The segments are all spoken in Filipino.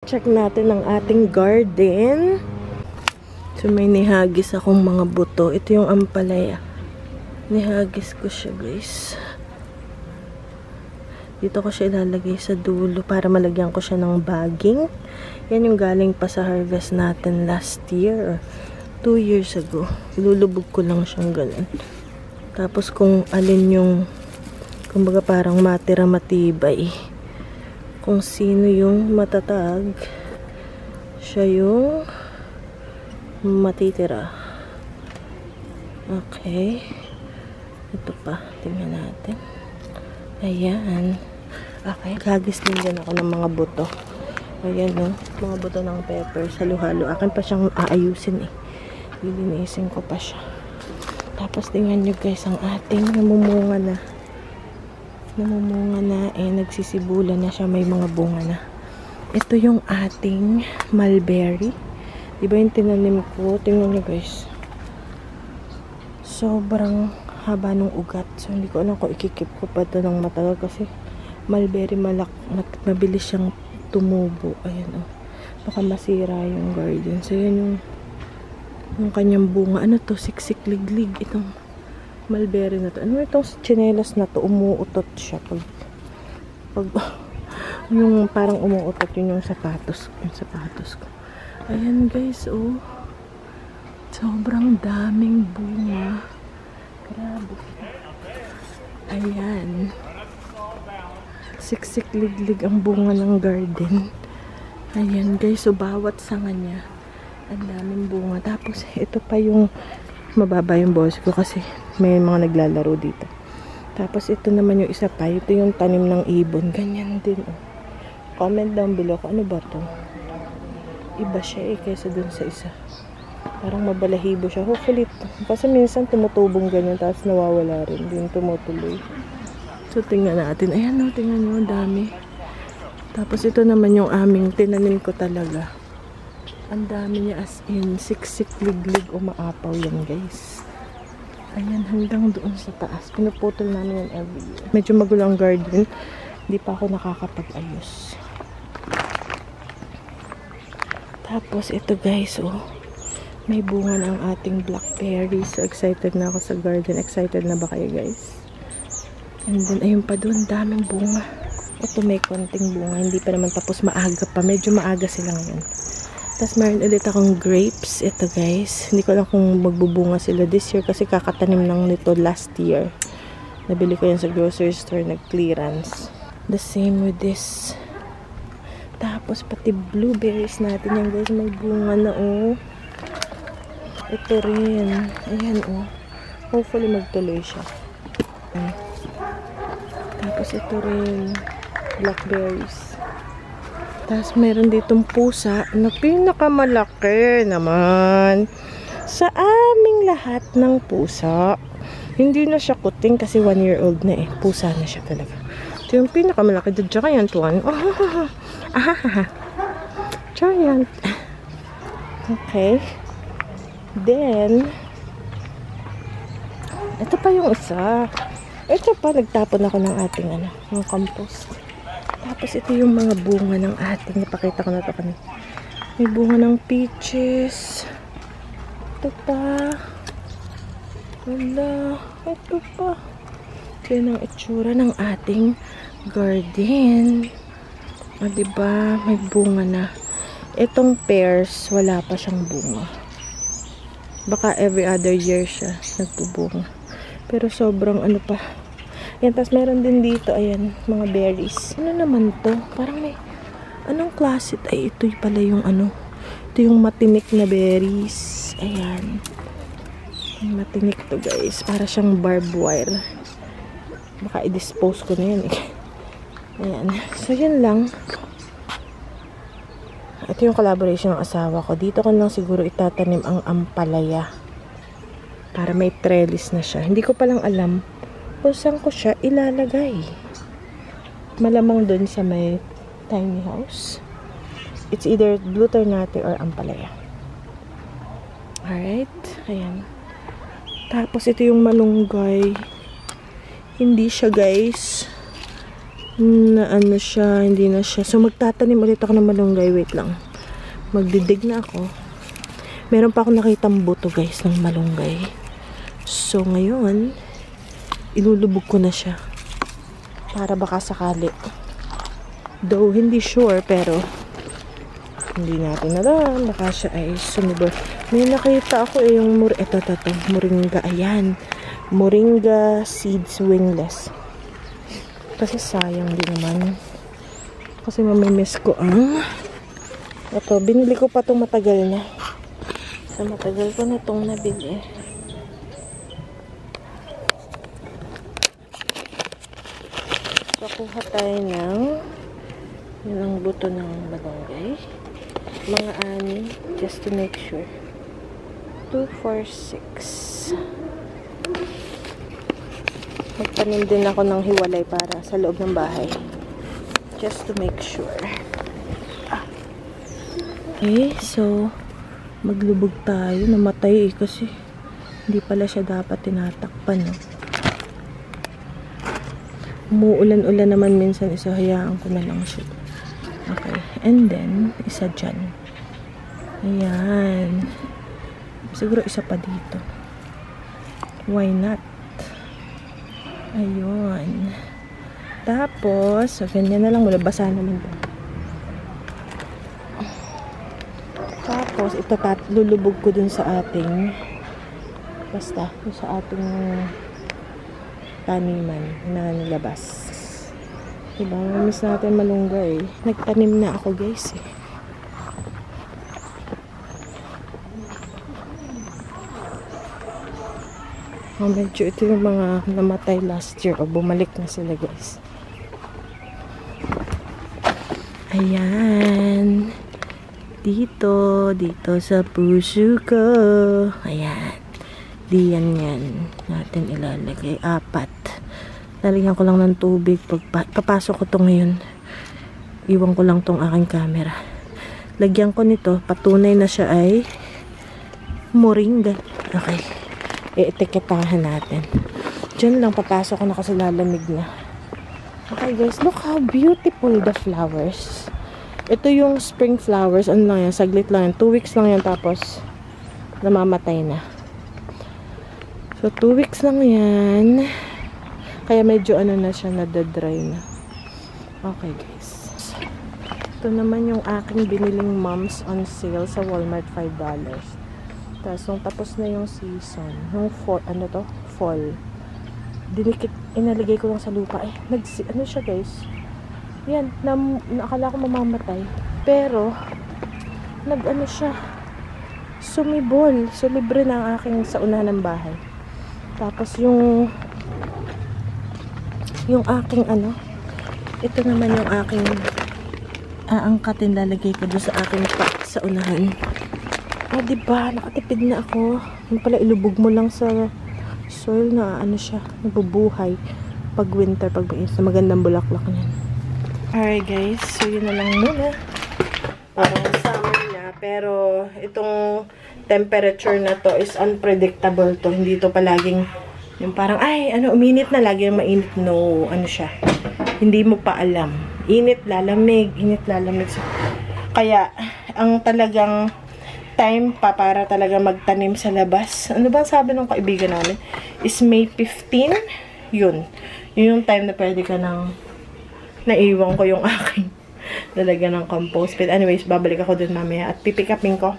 Check natin ang ating garden. So may nihagis akong mga buto. Ito yung ampalaya. Nihagis ko siya, guys. Dito ko siya ilalagay sa dulo para malagyan ko siya ng bagging. Yan yung galing pa sa harvest natin last year or 2 years ago. Ilulubog ko lang siyang ganun. Tapos kung alin yung kumbaga parang matira matibay. Kung sino yung matatag, siya yung matitira. Okay. Ito pa. Tingnan natin. Ayan. Okay. Gagis din dyan ako ng mga buto. Ayan, no. Mga buto ng pepper sa luhalo. Akin pa siyang aayusin eh. Lilinisin ko pa siya. Tapos tingnan nyo guys ang ating namumunga na. Nagsisibula na siya, may mga bunga na. Ito yung ating mulberry. Diba yung tinanim ko? Tingnan nyo guys. Sobrang haba ng ugat. So hindi ko alam kung ikikip ko pa ito ng matagal kasi mulberry mabilis siyang tumubo. Ayan o. Baka masira yung garden. So yan yung kanyang bunga. Ano to? Siksik liglig. Itong mulberry na to. Ano itong tsinelas na to? Umuutot siya. Pag yung parang umuutot yun yung sapatos ko. Ayan guys, oh. Sobrang daming bunga. Grabe. Ayan. Siksik liglig ang bunga ng garden. Ayan guys, so bawat sanga niya ang daming bunga. Tapos ito pa yung mababa yung boss ko kasi may mga naglalaro dito. Tapos ito naman yung isa pa. Ito yung tanim ng ibon. Ganyan din. Oh. Comment down below kung ano ba to. Iba siya eh kaysa dun sa isa. Parang mabalahibo siya. Hopefully ito. Kasi minsan tumutubong ganyan tapos nawawala rin. Hindi yung tumutuloy. So tingnan natin. Ayan o. Tingnan nyo. Ang dami. Tapos ito naman yung aming tinanim ko talaga. Ang dami niya as in. Siksik liglig o maapaw yan guys. Ayan, hanggang doon sa taas. Pinuputol namin yan every year. Medyo magulo ang garden. Hindi pa ako nakakapag-ayos. Tapos, ito guys, oh. May bunga na ang ating blackberry. So, excited na ako sa garden. Excited na ba kayo guys? And then, ayun pa doon. Daming bunga. Ito may konting bunga. Hindi pa naman tapos. Maaga pa. Medyo maaga sila ngayon. Tapos meron ulit akong grapes. Ito guys. Hindi ko alam kung magbubunga sila this year kasi kakatanim lang nito last year. Nabili ko yan sa grocery store. Nag-clearance. The same with this. Tapos pati blueberries natin yan guys. May bunga na oh. Ito rin. Ayan oh. Hopefully magtuloy siya. Tapos ito rin. Blackberries. Tapos meron ditong pusa na pinakamalaki naman sa aming lahat ng pusa. Hindi na siya kuting kasi 1-year-old na eh. Pusa na siya talaga. Ito yung pinakamalaki. Giant one. Oh, giant. Okay. Then, ito pa yung isa. Ito pa, nagtapon ako ng ating ng compost. Tapos ito yung mga bunga ng ating, napakita ko na ito kanina. May bunga ng peaches. Ito pa. Wala. Ito pa. Ito yung ang itsura ng ating garden. O diba, may bunga na. Itong pears, wala pa siyang bunga. Baka every other year siya nagbubunga. Pero sobrang pa. Yan, tapos meron din dito, ayan, mga berries. Ano naman to? Parang may, anong klase? Ay, ito pala yung ito yung matinik na berries. Ayan. Matinik to guys. Para siyang barbed wire. Baka i-dispose ko na yun eh. Ayan. So, yun lang. Ito yung collaboration ng asawa ko. Dito ko lang siguro itatanim ang ampalaya. Para may trellis na siya. Hindi ko palang alam kung saan ko siya ilalagay. Malamang dun sa may tiny house. It's either blue ternate or ampalaya. Alright. Ayan. Tapos ito yung malunggay. Hindi siya guys na ano siya, hindi na siya. So, magtatanim ulit ako ng malunggay. Wait lang. Magdidig na ako. Meron pa ako nakitang buto, guys, ng malunggay. So, ngayon, ilulubog ko na siya. Para baka sakali. Though, hindi sure, pero hindi natin alam. Baka siya ay sumibol. May nakita ako yung moringa. Ayan. Moringa seeds wingless. Kasi sayang din naman. Kasi mamimiss ko ang ito. Binili ko pa itong matagal na. So, matagal ko na itong nabili. So, kuha tayo ng yun ang buto ng malunggay. Mga 6. Just to make sure. 2, 4, 6. Magtanim din ako ng hiwalay para sa loob ng bahay. Just to make sure. Okay, so maglubog tayo. Namatay kasi hindi pala siya dapat tinatakpan. No? Umuulan-ulan naman minsan. So, hayaan ko na lang siya. Okay, and then isa dyan. Ayan. Siguro isa pa dito. Why not? Ayun. Tapos, so, ganyan na lang. Mula basa naman ito. Tapos, ito lulubog ko dun sa ating basta, sa ating taniman na nilabas. Diba? Miss natin malunggay. Nagtanim na ako, guys. Medyo ito yung mga namatay last year o bumalik na sila, guys. Ayan. Dito sa puso ko. Ayan. Diyan yan. Natin ilalagay. 4. Lalagyan ko lang ng tubig. Papasok ko to ngayon. Iwan ko lang tong aking camera. Lagyan ko nito. Patunay na siya ay moringa. Okay. Etiketahan natin. Diyan lang papasok ko na kasi lalamig na. Okay guys, look how beautiful the flowers. Ito yung spring flowers. Ano lang yan? Saglit lang yan. 2 weeks lang yan tapos namamatay na. So 2 weeks lang yan. Kaya medyo ano na siya, nadadry na. Okay guys. Ito naman yung aking biniling mums on sale sa Walmart, $5. Tapos, nung tapos na yung season, yung fall, fall, dinikit, inaligay ko lang sa lupa. Ano siya guys? Yan, nakala ko mamamatay. Pero, ano siya, sumibol. So, libre na ang aking sa unahan ng bahay. Tapos, yung aking ito naman yung aking aangkatin, lalagay ko doon sa aking pot sa unahan. Diba? Nakatipid na ako. Yung pala, ilubog mo lang sa soil na siya, nabubuhay pag winter, pag mais na magandang bulaklak niyan. Alright guys, so yun na lang muna. Parang summer na, pero itong temperature na to is unpredictable to. Hindi to palaging yung parang, uminit na, lagi yung mainit. No, siya. Hindi mo pa alam. Init, lalamig, init, lalamig. So, kaya, ang talagang time pa para talaga magtanim sa labas. Ano ba sabi ng kaibigan namin? Is May 15? Yun. Yun yung time na pwede ka nang naiwan ko yung aking lalagyan ng compost. But anyways, babalik ako dun mamaya at pipikapin ko.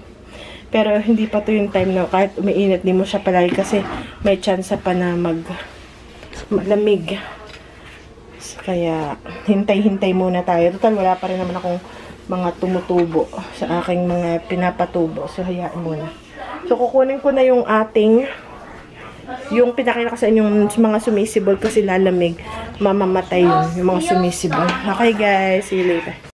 Pero hindi pa to yung time na kahit umiinit, di mo siya palagi kasi may chance pa na malamig. Kaya hintay-hintay muna tayo. Total, wala pa rin naman akong mga tumutubo sa aking mga pinapatubo. So, hayaan muna. So, kukunin ko na yung yung pinakita ko sa inyong mga sumisibol kasi lalamig. Mamamatay yun, yung mga sumisibol. Okay guys, see you later.